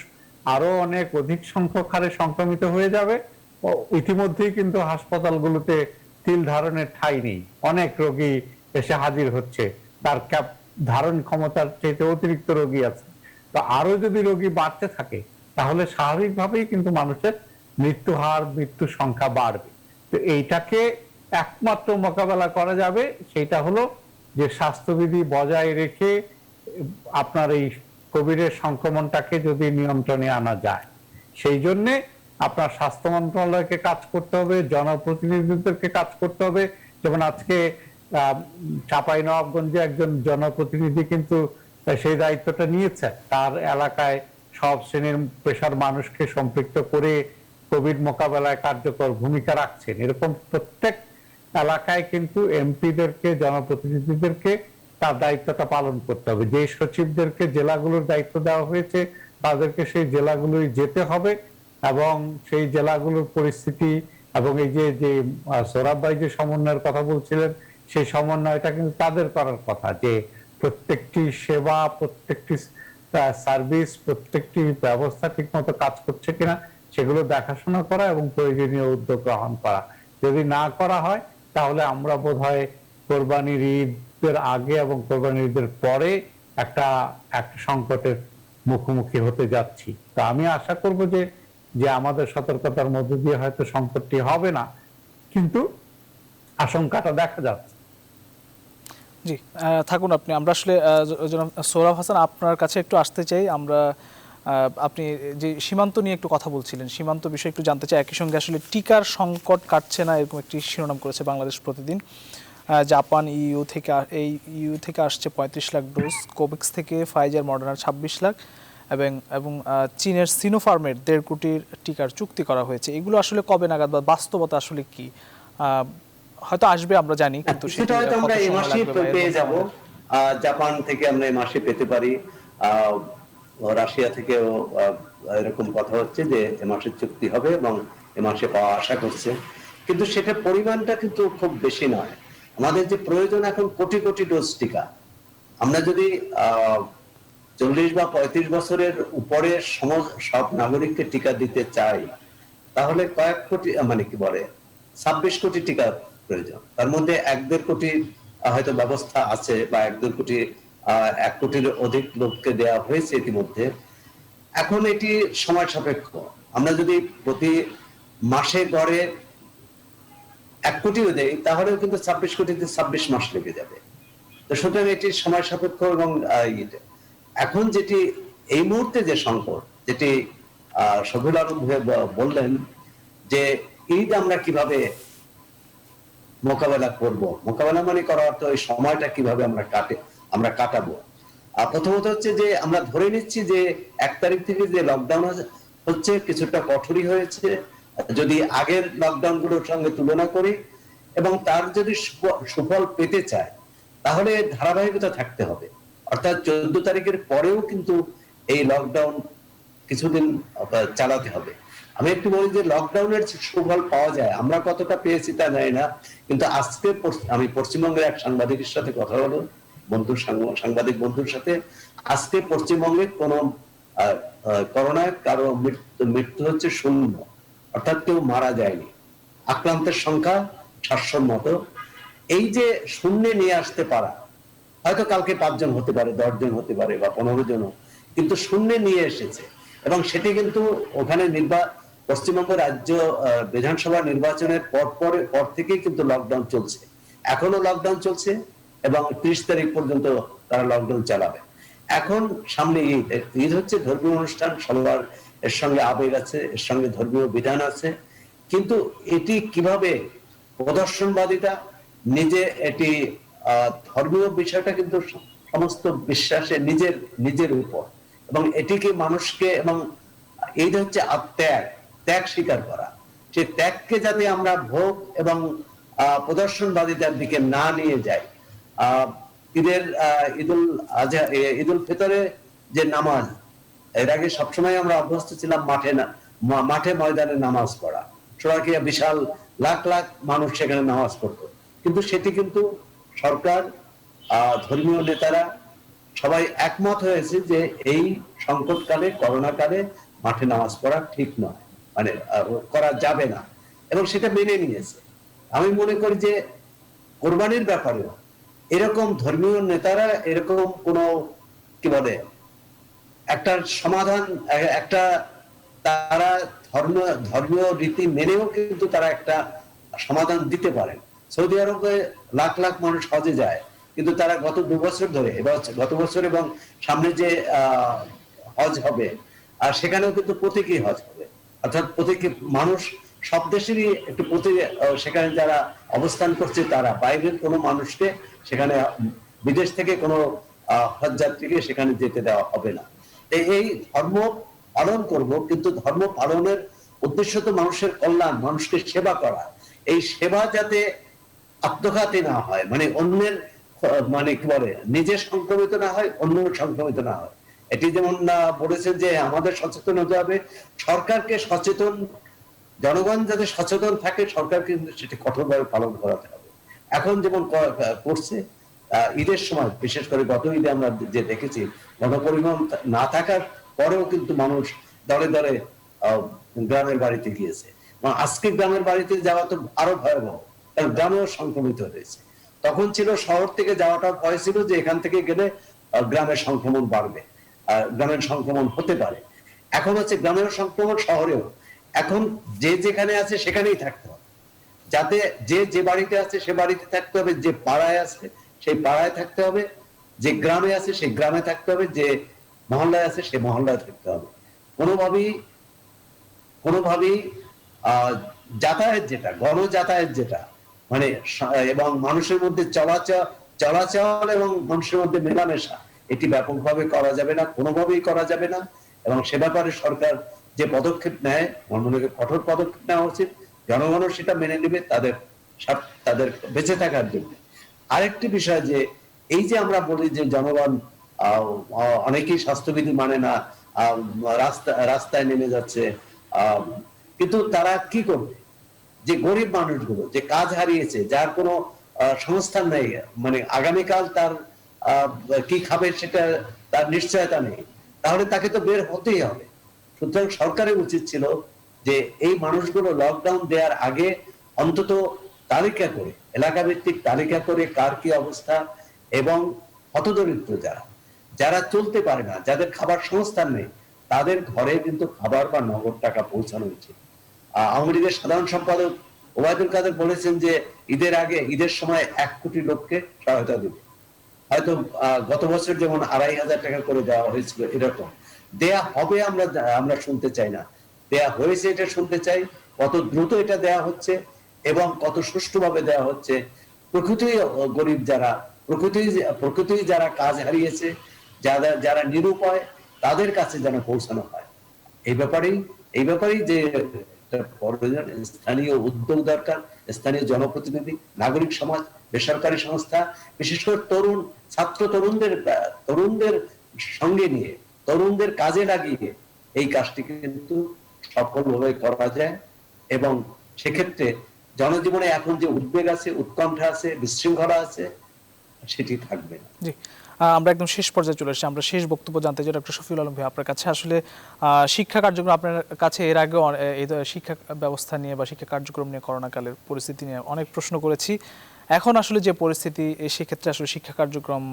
আরো অনেক অধিক সংখ্যক হারে সংক্রমিত হয়ে যাবে, ইতিমধ্যেই কিন্তু হাসপাতালগুলোতে তিল ধারণের ঠাঁই নেই, অনেক রোগী এসে হাজির হচ্ছে, তার ধারণ ক্ষমতার চেয়ে অতিরিক্ত রোগী আছে। তো আরো যদি রোগী বাড়তে থাকে, তাহলে স্বাভাবিকভাবেই কিন্তু মানুষের মৃত্যু হার, মৃত্যু সংখ্যা বাড়বে। তো এইটাকে একমাত্র মোকাবেলা করা যাবে সেটা হলো যে স্বাস্থ্যবিধি বজায় রেখে আপনার এই কোভিডের সংক্রমণটাকে যদি নিয়ন্ত্রণে আনা যায়। সেই জন্য আপনার স্বাস্থ্য মন্ত্রণালয়কে কাজ করতে হবে, জনপ্রতিনিধিদেরকে কাজ করতে হবে। যেমন আজকে চাঁপাইনবাবগঞ্জে একজন জনপ্রতিনিধি কিন্তু সেই দায়িত্বটা নিয়েছে, তার এলাকায় সব শ্রেণীর পেশার মানুষকে সম্পৃক্ত করে কোভিড মোকাবেলায় কার্যকর ভূমিকা রাখছেন। এরকম প্রত্যেক এলাকায় কিন্তু এমপিদেরকে, জনপ্রতিনিধিদেরকে তার দায়িত্বটা পালন করতে হবে। যে সচিবদেরকে জেলাগুলোর দায়িত্ব দেওয়া হয়েছে, তাদেরকে সেই জেলাগুলোই যেতে হবে এবং সেই জেলাগুলোর পরিস্থিতি এবং এই যে সোহরাব ভাই যে সমন্বয়ের কথা বলছিলেন, সেই সমন্বয়টা কিন্তু তাদের করার কথা, যে প্রত্যেকটি সেবা, প্রত্যেকটি সার্ভিস, প্রত্যেকটি ব্যবস্থা ঠিক মতো কাজ করছে কিনা সেগুলো দেখাশোনা করা এবং প্রয়োজনীয় উদ্যোগ গ্রহণ করা। যদি না করা হয়, তাহলে আমরা বোধহয় কোরবানির ঈদের আগে এবং কোরবানির ঈদের পরে একটা সংকটের মুখোমুখি হতে যাচ্ছি। তো আমি আশা করব যে আমাদের সতর্কতার মধ্য দিয়ে হয়তো সংকটটি হবে না, কিন্তু আশঙ্কাটা দেখা যাচ্ছে। জি, থাকুন আপনি। আমরা আসলে সোহরাব হাসান, আপনার কাছে একটু আসতে চাই। আমরা আপনি যে সীমান্ত নিয়ে একটু কথা বলছিলেন, সীমান্ত বিষয়ে একটু জানতে চাই। একই সঙ্গে আসলে টিকার সংকট কাটছে না, এরকম একটি শিরোনাম করেছে বাংলাদেশ প্রতিদিন। জাপান ইইউ থেকে আসছে 35 লাখ ডোজ, কোভ্যাক্স থেকে ফাইজার মডার্নার 26 লাখ এবং চীনের সিনোফার্মের 1.5 কোটির টিকার চুক্তি করা হয়েছে। এগুলো আসলে কবে নাগাদ বা বাস্তবতা আসলে কি? হয়তো আসবে আমরা জানি, কিন্তু সেটা হয়তো আমরা এই মাসে পেয়ে যাব। জাপান থেকে আমরা এই মাসে পেতে পারি, রাশিয়া থেকেও এরকম কথা হচ্ছে যে এ মাসে চুক্তি হবে এবং এ মাসে পাওয়া আশা করছে। কিন্তু সেটার পরিমাণটা কিন্তু খুব বেশি নয়। আমাদের যে প্রয়োজন এখন কোটি কোটি ডোজ টিকা। আমরা যদি 40 বা 35 বছরের উপরে সব নাগরিককে টিকা দিতে চাই, তাহলে কয়েক কোটি, মানে কি বলে 26 কোটি টিকা প্রয়োজন। তার মধ্যে 1-1.5 কোটি হয়তো ব্যবস্থা আছে, বা 1-2 কোটি 1 কোটির অধিক লোককে দেওয়া হয়েছে ইতিমধ্যে। এখন এটি সময় সাপেক্ষ। আমরা যদি প্রতি মাসে গড়ে 1 কোটিও দেই, তাহলেও কিন্তু 26 কোটিতে 26 মাস লেগে যাবে। তো সুতরাং এটি সময় সাপেক্ষ। এবং এখন যেটি এই মুহূর্তে যে সংকট, যেটি শফিউল আলম বললেন যে ঈদ আমরা কিভাবে মোকাবেলা করব, মোকাবেলা মানে করার অর্থ ওই সময়টা কিভাবে আমরা কাটাবো। প্রথমত হচ্ছে যে আমরা ধরে নিচ্ছি যে 1 তারিখ থেকে যে লকডাউন হচ্ছে কিছুটা কঠোরই হয়েছে যদি আগের লকডাউন গুলোর সঙ্গে তুলনা করি, এবং তার যদি সুফল পেতে চায় তাহলে ধারাবাহিকতা থাকতে হবে। অর্থাৎ 14 তারিখের পরেও কিন্তু এই লকডাউন কিছুদিন চালাতে হবে। আমি একটু বলি যে লকডাউনের সুফল পাওয়া যায়, আমরা কতটা পেয়েছি তা জানি না, কিন্তু আজকে আমি পশ্চিমবঙ্গের এক সাংবাদিকের সাথে কথা হলো, সাংবাদিক বন্ধুর সাথে। আজকে পশ্চিমবঙ্গে কোনো করোনায় কারো মৃত্যু হচ্ছে 0, অর্থাৎ কেউ মারা যায়নি। আক্রান্তের সংখ্যা 700-র মতো। এই যে 0 নিয়ে আসতে পারা, হয়তো কালকে 5 জন হতে পারে, 10 জন হতে পারে, বা 15 জনও, কিন্তু 0 নিয়ে এসেছে। এবং সেটি কিন্তু ওখানে পশ্চিমবঙ্গ রাজ্য বিধানসভা নির্বাচনের পর থেকেই কিন্তু লকডাউন চলছে, এখনো লকডাউন চলছে, এবং 30 তারিখ পর্যন্ত তারা লকডাউন চালাবে। এখন সামনে ঈদ হচ্ছে ধর্মীয় অনুষ্ঠান, সবার এর সঙ্গে আবেগ আছে, এর সঙ্গে ধর্মীয় বিধান আছে, কিন্তু এটি কিভাবে প্রদর্শনবাদিতা, এটি ধর্মীয় বিষয়টা কিন্তু সমস্ত বিশ্বাসে নিজের উপর, এবং এটিকে মানুষকে, এবং এই হচ্ছে আত্যাগ, ত্যাগ স্বীকার করা, সেই ত্যাগকে যাতে আমরা ভোগ এবং প্রদর্শনবাদিতার দিকে না নিয়ে যাই। ঈদুল আজহা, ঈদুল ফিতরে যে নামাজ, এর আগে সবসময় আমরা অভ্যস্ত ছিলাম মাঠে ময়দানে নামাজ পড়া, সোনাকিয়া বিশাল লাখ লাখ মানুষ সেখানে নামাজ পড়তো, কিন্তু সেটি কিন্তু সরকার, ধর্মীয় নেতারা সবাই একমত হয়েছে যে এই সংকটকালে, করোনা কালে মাঠে নামাজ পড়া ঠিক নয়, মানে করা যাবে না, এবং সেটা মেনে নিয়েছে। আমি মনে করি যে কোরবানির ব্যাপারেও এরকম ধর্মীয় নেতারা এরকম কোন কি বলে একটা সমাধান, একটা তারা ধর্মীয় রীতি মেনেও কিন্তু তারা একটা সমাধান দিতে পারেন। সৌদি আরবে লাখ লাখ মানুষ হজে যায়, কিন্তু তারা গত 2 বছর ধরে, গত বছর এবং সামনে যে হজ হবে, আর সেখানেও কিন্তু প্রতীকী হজ হবে, অর্থাৎ প্রতীকী মানুষ সব দেশেরই একটু সেখানে যারা অবস্থান করছে তারা, বাইরের কোনো মানুষকে সেখানে, বিদেশ থেকে কোনো হজ যাত্রীকে সেখানে যেতে দেওয়া হবে না। এই ধর্ম পালন করব, কিন্তু ধর্ম পালনের উদ্দেশ্য তো মানুষের কল্যাণ, মানুষকে সেবা করা। এই সেবা যাতে আত্মঘাতী না হয়, মানে অন্যের, মানে কি বলে, নিজে সংক্রমিত না হয়, অন্য সংক্রমিত না হয়। এটি যেমন বলেছেন যে আমাদের সচেতন হতে হবে, সরকারকে সচেতন, জনগণ যাতে সচেতন থাকে, সরকারকে কিন্তু সেটি কঠোরভাবে পালন করাতে হবে। এখন যেমন করছে, ঈদের সময়, বিশেষ করে গত ঈদে আমরা যে দেখেছি, গণপরিবহন না থাকার পরেও কিন্তু মানুষ দলে দলে গ্রামের বাড়িতে গিয়েছে। আজকে গ্রামের বাড়িতে যাওয়া তো আরো ভয়াবহ, কারণ গ্রামেও সংক্রমিত হয়েছে। তখন ছিল শহর থেকে যাওয়াটা ভয় ছিল যে এখান থেকে গেলে গ্রামের সংক্রমণ বাড়বে, গ্রামের সংক্রমণ হতে পারে। এখন হচ্ছে গ্রামের সংক্রমণ শহরেও। এখন যে যেখানে আছে সেখানেই থাকতে হবে, যাতে যে বাড়িতে আছে সে বাড়িতে থাকতে হবে, যে পাড়ায় আছে সেই পাড়ায় থাকতে হবে, যে গ্রামে আছে সেই গ্রামে থাকতে হবে, যে মহল্লায় আছে সেই মহল্লায় থাকতে হবে। কোনোভাবেই যাতায়াত যেটা, গণযাতায়াত যেটা, মানে এবং মানুষের মধ্যে চলাচল এবং মানুষের মধ্যে মেলামেশা, এটি ব্যাপকভাবে করা যাবে না, কোনোভাবেই করা যাবে না। এবং সে ব্যাপারে সরকার যে পদক্ষেপ নেয়, আমার মনে হয় কঠোর পদক্ষেপ নেওয়া উচিত। জনগণও সেটা মেনে নেবে তাদের বেঁচে থাকার জন্য। আরেকটি বিষয় যে এই যে আমরা বলি যে জনগণ অনেকেই স্বাস্থ্যবিধি মানে না, রাস্তায় নেমে যাচ্ছে, কিন্তু তারা কি করবে? যে গরিব মানুষগুলো, যে কাজ হারিয়েছে, যার কোনো সংস্থান নেই, মানে আগামীকাল তার কি খাবে সেটা তার নিশ্চয়তা নেই, তাহলে তাকে তো বের হতেই হবে। সুতরাং সরকারের উচিত ছিল যে এই মানুষগুলো লকডাউন দেওয়ার আগে অন্তত তালিকা করে, এলাকা ভিত্তিক তালিকা করে কার কি অবস্থা, এবং হতদরিদ্র যারা চলতে পারে না, যাদের খাবার সংস্থান নেই, তাদের ঘরে কিন্তু খাবার বা নগদ টাকা পৌঁছানো উচিত। আওয়ামী লীগের সাধারণ সম্পাদক ওবায়দুল কাদের বলেছেন যে ঈদের সময় 1 কোটি লোককে সহায়তা দেবে। হয়তো গত বছর যেমন 2,500 টাকা করে দেওয়া হয়েছিল, এরকম দেয়া হবে আমরা শুনতে চাই না, দেয়া হয়েছে এটা শুনতে চাই। কত দ্রুত এটা দেয়া হচ্ছে এবং কত সুষ্ঠুভাবে দেয়া হচ্ছে, প্রকৃতি গরিব যারা, প্রকৃতি যারা কাজ হারিয়েছে, যারা নিরুপায়, তাদের কাছে যেন পৌঁছানো হয়। এই ব্যাপারেই যে স্থানীয় উদ্যোগ দরকার, স্থানীয় জনপ্রতিনিধি, নাগরিক সমাজ, বেসরকারি সংস্থা, বিশেষ করে তরুণদের সঙ্গে নিয়ে, তরুণদের কাজে লাগিয়ে এই কাজটি কিন্তু সফলভাবে করা যায়। এবং সেক্ষেত্রে জনজীবনে এখন যে উদ্বেগ আছে, উৎকণ্ঠা আছে, বিশৃঙ্খলা আছে, সেটি থাকবে না। জি, আমরা একদম শেষ পর্যায়ে চলে এসেছি। আমরা শেষ বক্তব্য জানতে চাই ডক্টর শফিউল আলম ভাই আপনার কাছে। আসলে শিক্ষা কার্যক্রম, আপনার কাছে এর আগে এই শিক্ষা ব্যবস্থা নিয়ে বা শিক্ষা কার্যক্রম নিয়ে, করোনাকালের পরিস্থিতি নিয়ে অনেক প্রশ্ন করেছি। এখন আসলে যে পরিস্থিতি, সেক্ষেত্রে আসলে শিক্ষা কার্যক্রম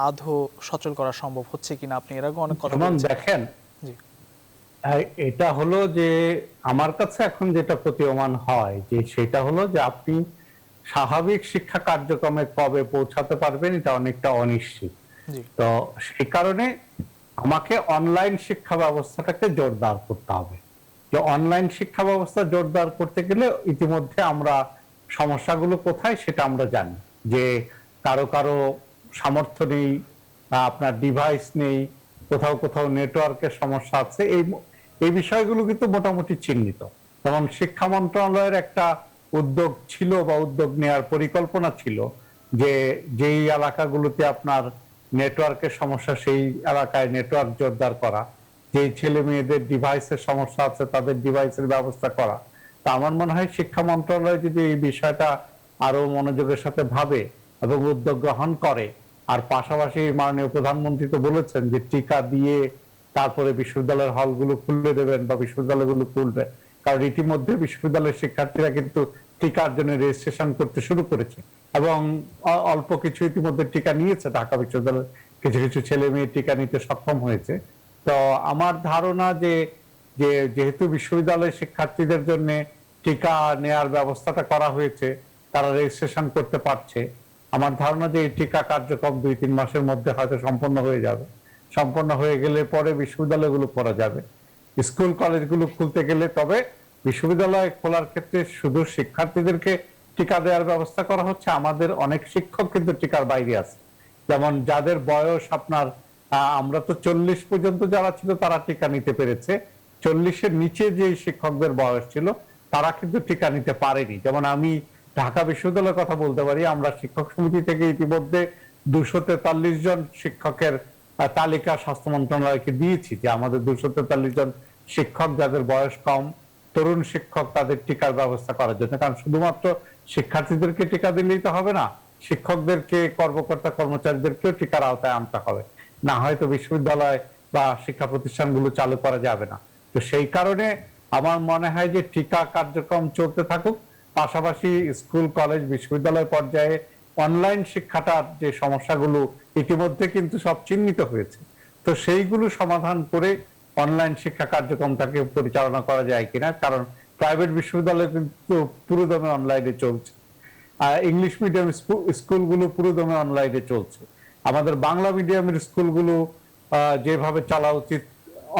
আদৌ সচল করা সম্ভব হচ্ছে কিনা, আপনি এর আগে অনেক কথা দেখেন। জি, এটা হলো যে আমার কাছে এখন যেটা প্রতীয়মান হয় যে সেটা হলো যে আপনি স্বাভাবিক শিক্ষা কার্যক্রমে কবে পৌঁছাতে পারবেন এটা অনেকটা অনিশ্চিত। তো সেই কারণে আমাকে অনলাইন শিক্ষা ব্যবস্থাটাকে জোরদার করতে হবে। যে অনলাইন শিক্ষা ব্যবস্থা জোরদার করতে গেলে ইতিমধ্যে আমরা সমস্যাগুলো কোথায় সেটা আমরা জানি, যে কারো সামর্থ্য নেই, আপনার ডিভাইস নেই, কোথাও নেটওয়ার্কের সমস্যা আছে। এই বিষয়গুলো কিন্তু মোটামুটি চিহ্নিত। যেমন শিক্ষা মন্ত্রণালয়ের একটা উদ্যোগ ছিল বা উদ্যোগ নেওয়ার পরিকল্পনা ছিল যে যেই এলাকাগুলোতে আপনার নেটওয়ার্কের সমস্যা সেই এলাকায় নেটওয়ার্ক জোরদার করা, যেই ছেলে মেয়েদের ডিভাইসের সমস্যা আছে তাদের ডিভাইসের ব্যবস্থা করা। তা আমার মনে হয় শিক্ষা মন্ত্রণালয় যদি এই বিষয়টা আরো মনোযোগের সাথে ভাবে এবং উদ্যোগ গ্রহণ করে, আর পাশাপাশি মাননীয় প্রধানমন্ত্রী তো বলেছেন যে টিকা দিয়ে তারপরে বিশ্ববিদ্যালয়ের হলগুলো খুলে দেবেন বা বিশ্ববিদ্যালয়গুলো খুলবে, কারণ ইতিমধ্যে বিশ্ববিদ্যালয়ের শিক্ষার্থীরা কিন্তু টিকার জন্য রেজিস্ট্রেশন করতে শুরু করেছে এবং অল্প কিছু ইতিমধ্যে টিকা নিয়েছে। ঢাকা বিশ্ববিদ্যালয়ের কিছু কিছু ছেলে মেয়ে টিকা নিতে সক্ষম হয়েছে। তো আমার ধারণা যে যেহেতু বিশ্ববিদ্যালয়ের শিক্ষার্থীদের জন্য টিকা নেয়ার ব্যবস্থাটা করা হয়েছে, তারা রেজিস্ট্রেশন করতে পারছে, আমার ধারণা যে এই টিকা কার্যক্রম 2-3 মাসের মধ্যে হয়তো সম্পন্ন হয়ে যাবে। সম্পন্ন হয়ে গেলে পরে বিশ্ববিদ্যালয়গুলো করা যাবে। স্কুল কলেজগুলো খুলতে গেলে তবে বিশ্ববিদ্যালয় খোলার ক্ষেত্রে শুধু শিক্ষার্থীদেরকে টিকা দেওয়ার ব্যবস্থা করা হচ্ছে, আমাদের অনেক শিক্ষক কিন্তু টিকার বাইরে আছে। যেমন যাদের বয়স আপনার আমরা তো 40 পর্যন্ত যারা ছিল তারা টিকা নিতে পেরেছে, 40-এর নিচে যে শিক্ষকদের বয়স ছিল তারা কিন্তু টিকা নিতে পারেনি। যেমন আমি ঢাকা বিশ্ববিদ্যালয়ের কথা বলতে পারি, আমরা শিক্ষক সমিতি থেকে ইতিমধ্যে 243 জন শিক্ষকের তালিকা স্বাস্থ্য মন্ত্রণালয়কে দিয়েছি যে আমাদের 243 জন শিক্ষক যাদের বয়স কম, তরুণ শিক্ষক, তাদের টিকার ব্যবস্থা করার জন্য। কারণ শুধুমাত্র শিক্ষার্থীদেরকে টিকা দিলেই তো হবে না, শিক্ষকদেরকে, কর্মকর্তা কর্মচারীদেরকেও টিকার আওতায় আনতে হবে, না হয়তো বিশ্ববিদ্যালয় বা শিক্ষা প্রতিষ্ঠানগুলো চালু করা যাবে না। তো সেই কারণে আমার মনে হয় যে টিকা কার্যক্রম চলতে থাকুক, পাশাপাশি স্কুল কলেজ বিশ্ববিদ্যালয় পর্যায়ে অনলাইন শিক্ষাটার যে সমস্যাগুলো ইতিমধ্যে কিন্তু সব চিহ্নিত হয়েছে, তো সেইগুলো সমাধান করে অনলাইন শিক্ষা কার্যক্রমটাকে পরিচালনা করা যায় কিনা। কারণ প্রাইভেট বিশ্ববিদ্যালয় কিন্তু পুরোদমে অনলাইনে চলছে, ইংলিশ মিডিয়াম স্কুলগুলো পুরোদমে অনলাইনে চলছে, আমাদের বাংলা মিডিয়ামের স্কুলগুলো যেভাবে চলা উচিত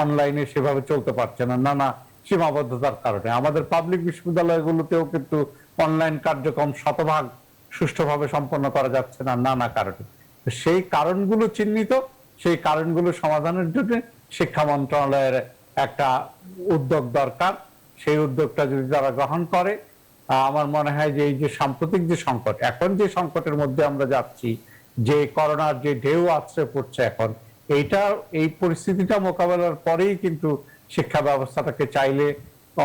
অনলাইনে সেভাবে চলতে পারছে না নানা সীমাবদ্ধতার কারণে। আমাদের পাবলিক বিশ্ববিদ্যালয়গুলোতেও কিন্তু অনলাইন কার্যক্রম শতভাগ সুষ্ঠুভাবে সম্পন্ন করা যাচ্ছে না নানা কারণে। সেই কারণগুলো চিহ্নিত, সেই কারণগুলো সমাধানের জন্য শিক্ষা মন্ত্রণালয়ের একটা উদ্যোগ দরকার। সেই উদ্যোগটা যদি তারা গ্রহণ করে, আমার মনে হয় যে এই যে সাম্প্রতিক যে সংকট, এখন যে সংকটের মধ্যে আমরা যাচ্ছি, যে করোনার যে ঢেউ আছড়ে পড়ছে এখন, এই পরিস্থিতিটা মোকাবেলার পরেই কিন্তু শিক্ষা ব্যবস্থাটাকে চাইলে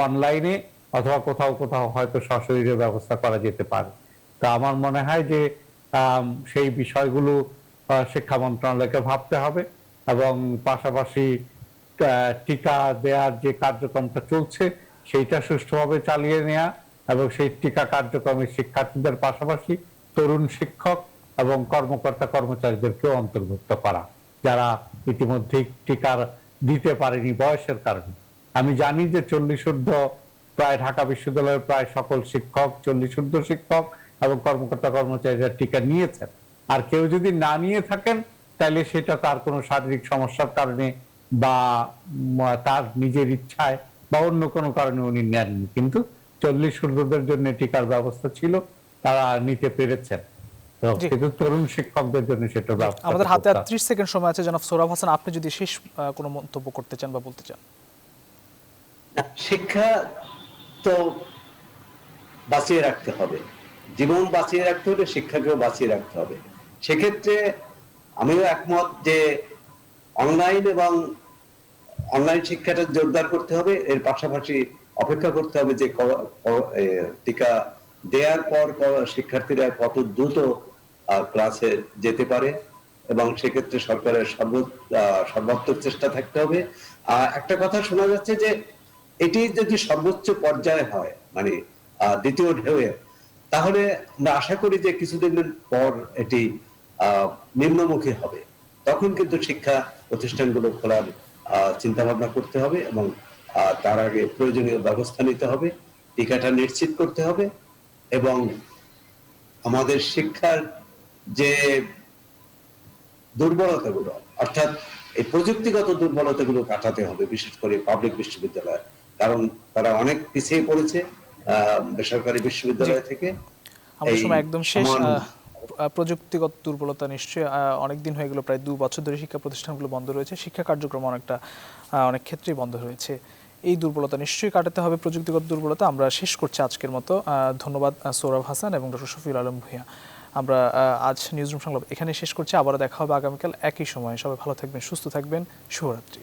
অনলাইনে অথবা কোথাও কোথাও হয়তো সশরীরে ব্যবস্থা করা যেতে পারে। তা আমার মনে হয় যে সেই বিষয়গুলো শিক্ষা মন্ত্রণালয়কে ভাবতে হবে এবং পাশাপাশি টিকা দেওয়ার যে কার্যক্রমটা চলছে সেইটা সুষ্ঠুভাবে চালিয়ে নেওয়া এবং সেই টিকা কার্যক্রমে শিক্ষার্থীদের পাশাপাশি তরুণ শিক্ষক এবং কর্মকর্তা কর্মচারীদেরকেও অন্তর্ভুক্ত করা, যারা ইতিমধ্যে টিকার দিতে পারেনি বয়সের কারণে। আমি জানি যে 40 ঊর্ধ্ব প্রায় ঢাকা বিশ্ববিদ্যালয়ের প্রায় সকল শিক্ষক, 40 ঊর্ধ্ব শিক্ষক এবং কর্মকর্তা কর্মচারীরা টিকা নিয়েছেন। আর কেউ যদি না নিয়ে থাকেন তাহলে সেটা তার কোনো শারীরিক সমস্যার কারণে বা তার নিজের ইচ্ছায় বা অন্য কোনো কারণে উনি নেননি, কিন্তু 40 ঊর্ধ্বদের জন্য টিকার ব্যবস্থা ছিল, তারা নিতে পেরেছেন। কিন্তু তরুণ শিক্ষকদের জন্য সেটা ব্যবস্থা। আমাদের হাতে 30 সেকেন্ড সময় আছে। জনাব সোহরাব হাসান, আপনি যদি শেষ কোনো মন্তব্য করতে চান বা বলতে চান। শিক্ষা তো বাঁচিয়ে রাখতে হবে, জীবন বাঁচিয়ে রাখতে হলে শিক্ষাকেও বাঁচিয়ে রাখতে হবে। সেক্ষেত্রে আমিও একমত যে অনলাইন এবং অনলাইন শিক্ষাটা জোরদার করতে হবে, এর পাশাপাশি অপেক্ষা করতে হবে যে টিকা দেওয়ার পর শিক্ষার্থীরা কত দ্রুত ক্লাসে যেতে পারে এবং সেক্ষেত্রে সরকারের সর্বাত্মক চেষ্টা থাকতে হবে। একটা কথা শোনা যাচ্ছে যে এটি যদি সর্বোচ্চ পর্যায়ে হয়, মানে দ্বিতীয় ঢেউয়ে, তাহলে আমরা আশা করি যে কিছুদিনের পর এটি নিম্নমুখী হবে। তখন কিন্তু শিক্ষা প্রতিষ্ঠানগুলো খোলার চিন্তা ভাবনা করতে হবে এবং তার আগে প্রয়োজনীয় ব্যবস্থা নিতে হবে, টিকাটা নিশ্চিত করতে হবে এবং আমাদের শিক্ষার যে দুর্বলতাগুলো, অর্থাৎ এই প্রযুক্তিগত দুর্বলতাগুলো কাটাতে হবে, বিশেষ করে পাবলিক বিশ্ববিদ্যালয়, কারণ তারা অনেক পিছিয়ে পড়েছে বেসরকারি বিশ্ববিদ্যালয় থেকে। আমাদের সময় একদম শেষ। প্রযুক্তিগত দুর্বলতা নিশ্চয়ই অনেকদিন হয়ে গেল, প্রায় 2 বছর ধরে শিক্ষা প্রতিষ্ঠানগুলো বন্ধ রয়েছে, শিক্ষা কার্যক্রম অনেক ক্ষেত্রেই বন্ধ রয়েছে। এই দুর্বলতা নিশ্চয়ই কাটাতে হবে, প্রযুক্তিগত দুর্বলতা। আমরা শেষ করছি আজকের মতো। ধন্যবাদ সোহরাব হাসান এবং ডক্টর শফিউল আলম ভূঁইয়া। আমরা আজ নিউজরুম সংলাপ এখানে শেষ করছি। আবারও দেখা হবে আগামীকাল একই সময়ে। সবাই ভালো থাকবেন, সুস্থ থাকবেন। শুভরাত্রি।